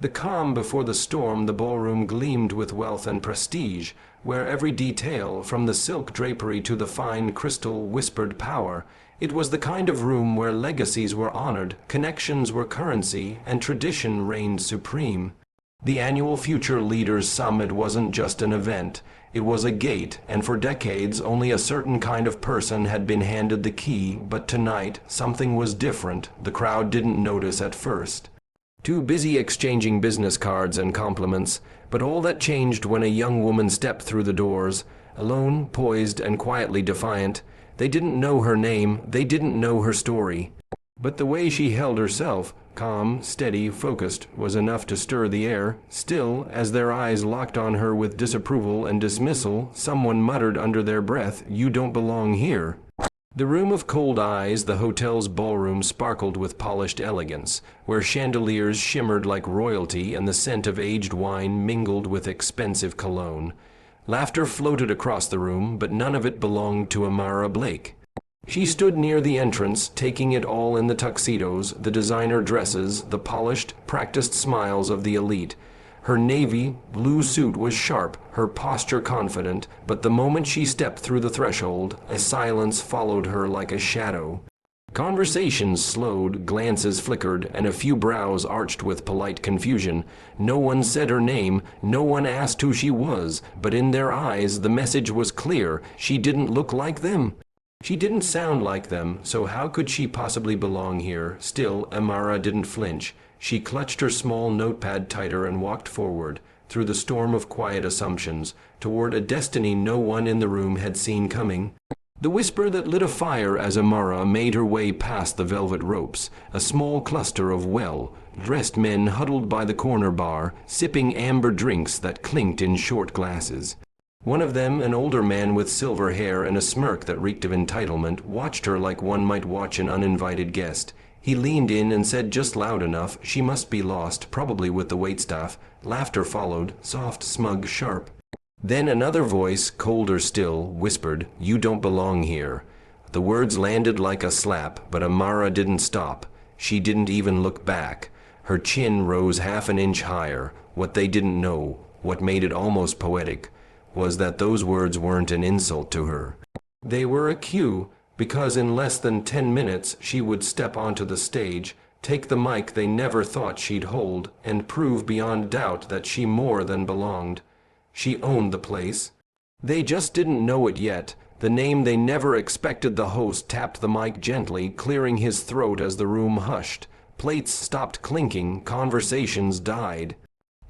The calm before the storm, the ballroom gleamed with wealth and prestige, where every detail, from the silk drapery to the fine crystal, whispered power. It was the kind of room where legacies were honored, connections were currency, and tradition reigned supreme. The annual Future Leaders Summit wasn't just an event. It was a gate, and for decades only a certain kind of person had been handed the key, but tonight something was different. The crowd didn't notice at first. Too busy exchanging business cards and compliments, but all that changed when a young woman stepped through the doors, alone, poised, and quietly defiant. They didn't know her name, they didn't know her story. But the way she held herself, calm, steady, focused, was enough to stir the air. Still, as their eyes locked on her with disapproval and dismissal, someone muttered under their breath, "You don't belong here." The room of cold eyes, the hotel's ballroom, sparkled with polished elegance, where chandeliers shimmered like royalty and the scent of aged wine mingled with expensive cologne. Laughter floated across the room, but none of it belonged to Amara Blake. She stood near the entrance, taking it all in: the tuxedos, the designer dresses, the polished, practiced smiles of the elite. Her navy blue suit was sharp, her posture confident, but the moment she stepped through the threshold, a silence followed her like a shadow. Conversations slowed, glances flickered, and a few brows arched with polite confusion. No one said her name, no one asked who she was, but in their eyes the message was clear: she didn't look like them. She didn't sound like them, so how could she possibly belong here? Still, Amara didn't flinch. She clutched her small notepad tighter and walked forward, through the storm of quiet assumptions, toward a destiny no one in the room had seen coming. The whisper that lit a fire as Amara made her way past the velvet ropes, a small cluster of well-dressed men huddled by the corner bar, sipping amber drinks that clinked in short glasses. One of them, an older man with silver hair and a smirk that reeked of entitlement, watched her like one might watch an uninvited guest. He leaned in and said just loud enough, "She must be lost, probably with the waitstaff." Laughter followed, soft, smug, sharp. Then another voice, colder still, whispered, "You don't belong here." The words landed like a slap, but Amara didn't stop. She didn't even look back. Her chin rose half an inch higher. What they didn't know, what made it almost poetic, was that those words weren't an insult to her. They were a cue, because in less than 10 minutes she would step onto the stage, take the mic they never thought she'd hold, and prove beyond doubt that she more than belonged. She owned the place. They just didn't know it yet. The name they never expected. The host tapped the mic gently, clearing his throat as the room hushed. Plates stopped clinking, conversations died.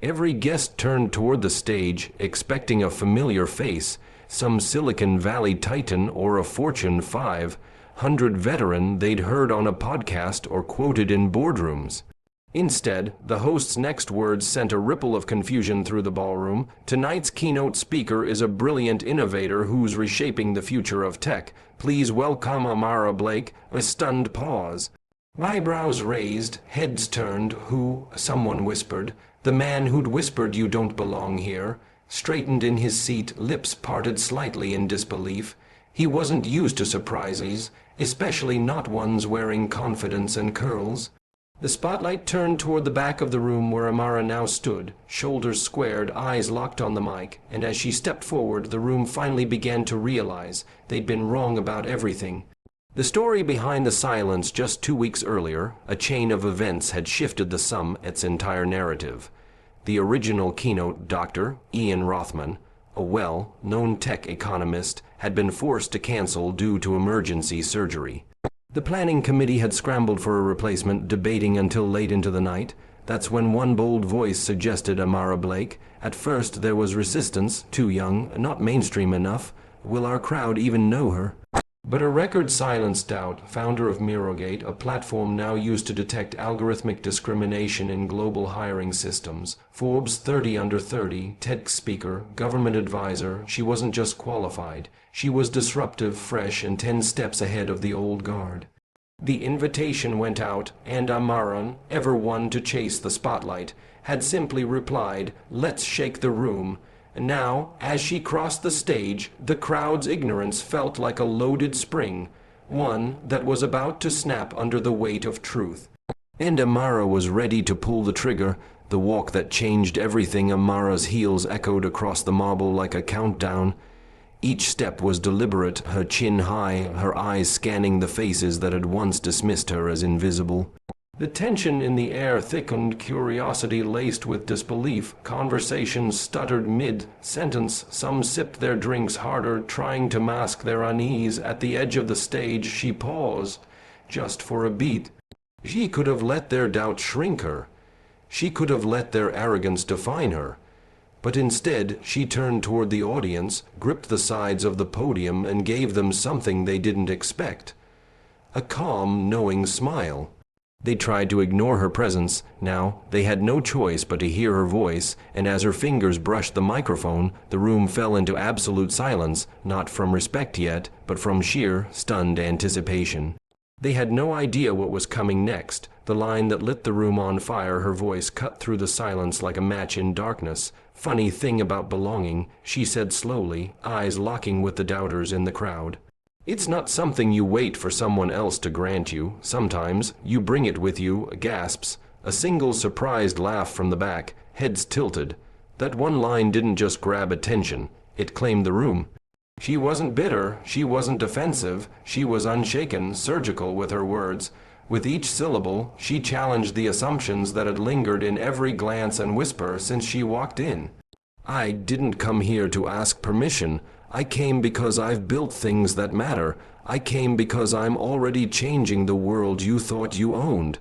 Every guest turned toward the stage, expecting a familiar face, some Silicon Valley titan or a Fortune 500 veteran they'd heard on a podcast or quoted in boardrooms. Instead, the host's next words sent a ripple of confusion through the ballroom. "Tonight's keynote speaker is a brilliant innovator who's reshaping the future of tech. Please welcome Amara Blake." A stunned pause. Eyebrows raised, heads turned. "Who?" someone whispered. The man who'd whispered, "You don't belong here," straightened in his seat, lips parted slightly in disbelief. He wasn't used to surprises, especially not ones wearing confidence and curls. The spotlight turned toward the back of the room where Amara now stood, shoulders squared, eyes locked on the mic, and as she stepped forward, the room finally began to realize they'd been wrong about everything. The story behind the silence just 2 weeks earlier, a chain of events had shifted the summit's entire narrative. The original keynote, Dr. Ian Rothman, a well-known tech economist, had been forced to cancel due to emergency surgery. The planning committee had scrambled for a replacement, debating until late into the night. That's when one bold voice suggested Amara Blake. At first there was resistance, too young, not mainstream enough. Will our crowd even know her? But a record silenced doubt. Founder of Mirrorgate, a platform now used to detect algorithmic discrimination in global hiring systems. Forbes 30 under 30, TED speaker, government advisor. She wasn't just qualified. She was disruptive, fresh, and 10 steps ahead of the old guard. The invitation went out, and Amara, ever one to chase the spotlight, had simply replied, "Let's shake the room." Now, as she crossed the stage, the crowd's ignorance felt like a loaded spring, one that was about to snap under the weight of truth. And Amara was ready to pull the trigger. the walk that changed everything. Amara's heels echoed across the marble like a countdown. Each step was deliberate, her chin high, her eyes scanning the faces that had once dismissed her as invisible. The tension in the air thickened, curiosity laced with disbelief. Conversations stuttered mid-sentence. Some sipped their drinks harder, trying to mask their unease. At the edge of the stage, she paused, just for a beat. She could have let their doubt shrink her. She could have let their arrogance define her. But instead, she turned toward the audience, gripped the sides of the podium, and gave them something they didn't expect. A calm, knowing smile. They tried to ignore her presence. Now, they had no choice but to hear her voice, and as her fingers brushed the microphone, the room fell into absolute silence, not from respect yet, but from sheer, stunned anticipation. They had no idea what was coming next. The line that lit the room on fire, her voice cut through the silence like a match in darkness. "Funny thing about belonging," she said slowly, eyes locking with the doubters in the crowd. "It's not something you wait for someone else to grant you. Sometimes you bring it with you." Gasps. A single surprised laugh from the back, heads tilted. That one line didn't just grab attention, it claimed the room. She wasn't bitter, she wasn't defensive, she was unshaken, surgical with her words. With each syllable, she challenged the assumptions that had lingered in every glance and whisper since she walked in. "I didn't come here to ask permission. I came because I've built things that matter. I came because I'm already changing the world you thought you owned."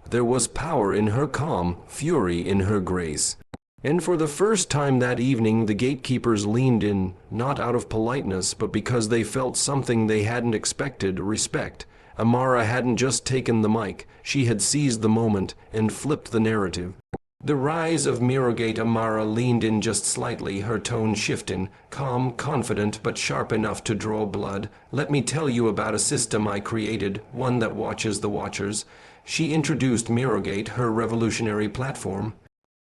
There was power in her calm, fury in her grace. And for the first time that evening, the gatekeepers leaned in, not out of politeness, but because they felt something they hadn't expected: respect. Amara hadn't just taken the mic, she had seized the moment and flipped the narrative. The rise of Mirrogate. Amara leaned in just slightly, her tone shifting, calm, confident, but sharp enough to draw blood. "Let me tell you about a system I created, one that watches the watchers." She introduced Mirrogate, her revolutionary platform.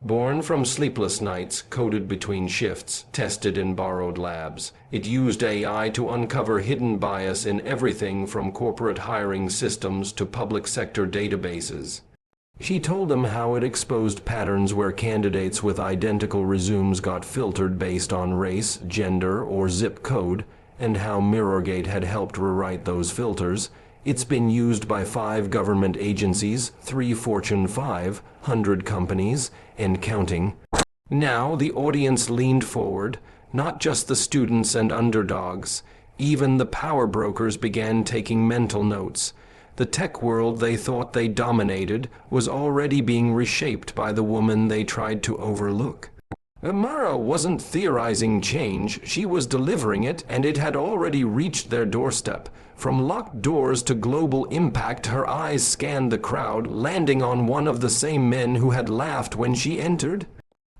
Born from sleepless nights, coded between shifts, tested in borrowed labs. It used AI to uncover hidden bias in everything from corporate hiring systems to public sector databases. She told them how it exposed patterns where candidates with identical resumes got filtered based on race, gender, or zip code, and how Mirrorgate had helped rewrite those filters. It's been used by 5 government agencies, 3 Fortune 500 companies, and counting. Now the audience leaned forward, not just the students and underdogs. Even the power brokers began taking mental notes. The tech world they thought they dominated was already being reshaped by the woman they tried to overlook. Amara wasn't theorizing change, she was delivering it, and it had already reached their doorstep. From locked doors to global impact, her eyes scanned the crowd, landing on one of the same men who had laughed when she entered.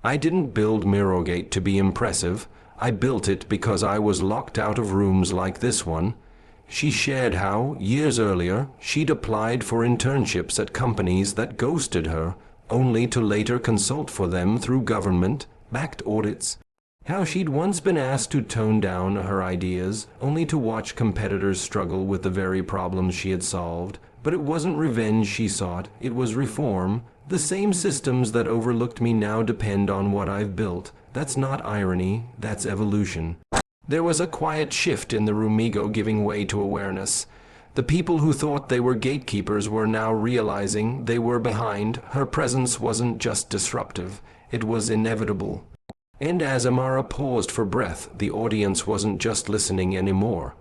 "I didn't build Mirrogate to be impressive. I built it because I was locked out of rooms like this one." She shared how, years earlier, she'd applied for internships at companies that ghosted her, only to later consult for them through government-backed audits. How she'd once been asked to tone down her ideas, only to watch competitors struggle with the very problems she had solved. But it wasn't revenge she sought, it was reform. "The same systems that overlooked me now depend on what I've built." That's not irony, that's evolution. There was a quiet shift in the room, ego giving way to awareness. The people who thought they were gatekeepers were now realizing they were behind. Her presence wasn't just disruptive, it was inevitable. And as Amara paused for breath, the audience wasn't just listening anymore.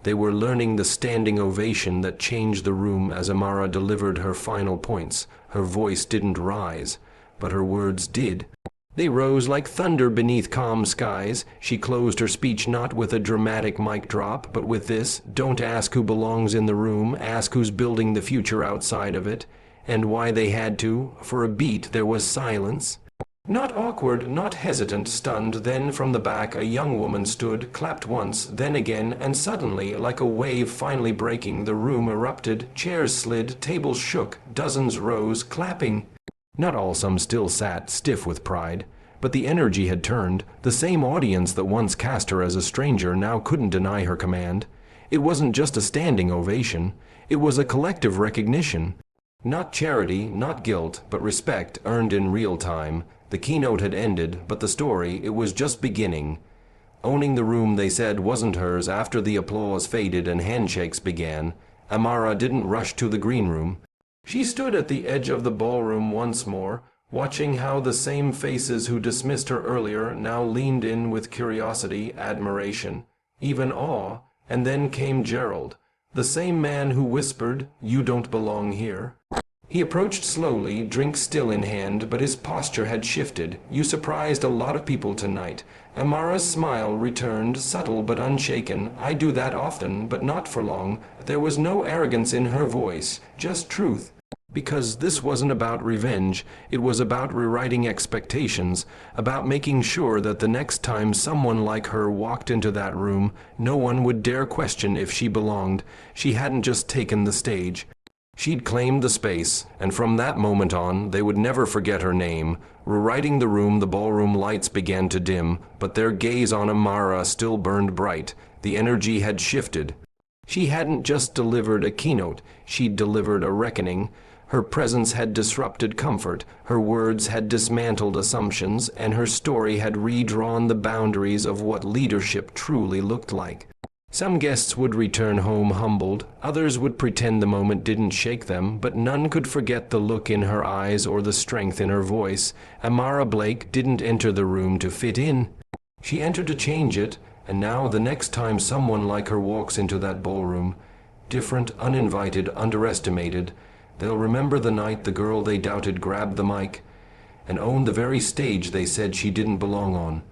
They were learning the standing ovation that changed the room as Amara delivered her final points. Her voice didn't rise, but her words did. They rose like thunder beneath calm skies. She closed her speech not with a dramatic mic drop, but with this: "Don't ask who belongs in the room, ask who's building the future outside of it." And why they had to. For a beat there was silence. Not awkward, not hesitant, stunned. Then from the back a young woman stood, clapped once, then again, and suddenly, like a wave finally breaking, the room erupted. Chairs slid, tables shook, dozens rose, clapping. Not all, some still sat, stiff with pride. But the energy had turned. The same audience that once cast her as a stranger now couldn't deny her command. It wasn't just a standing ovation. It was a collective recognition. Not charity, not guilt, but respect earned in real time. The keynote had ended, but the story, it was just beginning. Owning the room, they said, wasn't hers after the applause faded and handshakes began. Amara didn't rush to the green room. She stood at the edge of the ballroom once more, watching how the same faces who dismissed her earlier now leaned in with curiosity, admiration, even awe, and then came Gerald, the same man who whispered, "You don't belong here." He approached slowly, drink still in hand, but his posture had shifted. "You surprised a lot of people tonight." Amara's smile returned, subtle but unshaken. "I do that often, but not for long." There was no arrogance in her voice, just truth. Because this wasn't about revenge, it was about rewriting expectations, about making sure that the next time someone like her walked into that room, no one would dare question if she belonged. She hadn't just taken the stage. She'd claimed the space, and from that moment on, they would never forget her name. Rewriting the room, the ballroom lights began to dim, but their gaze on Amara still burned bright. The energy had shifted. She hadn't just delivered a keynote, she'd delivered a reckoning. Her presence had disrupted comfort, her words had dismantled assumptions, and her story had redrawn the boundaries of what leadership truly looked like. Some guests would return home humbled, others would pretend the moment didn't shake them, but none could forget the look in her eyes or the strength in her voice. Amara Blake didn't enter the room to fit in. She entered to change it, and now the next time someone like her walks into that ballroom, different, uninvited, underestimated, they'll remember the night the girl they doubted grabbed the mic and owned the very stage they said she didn't belong on.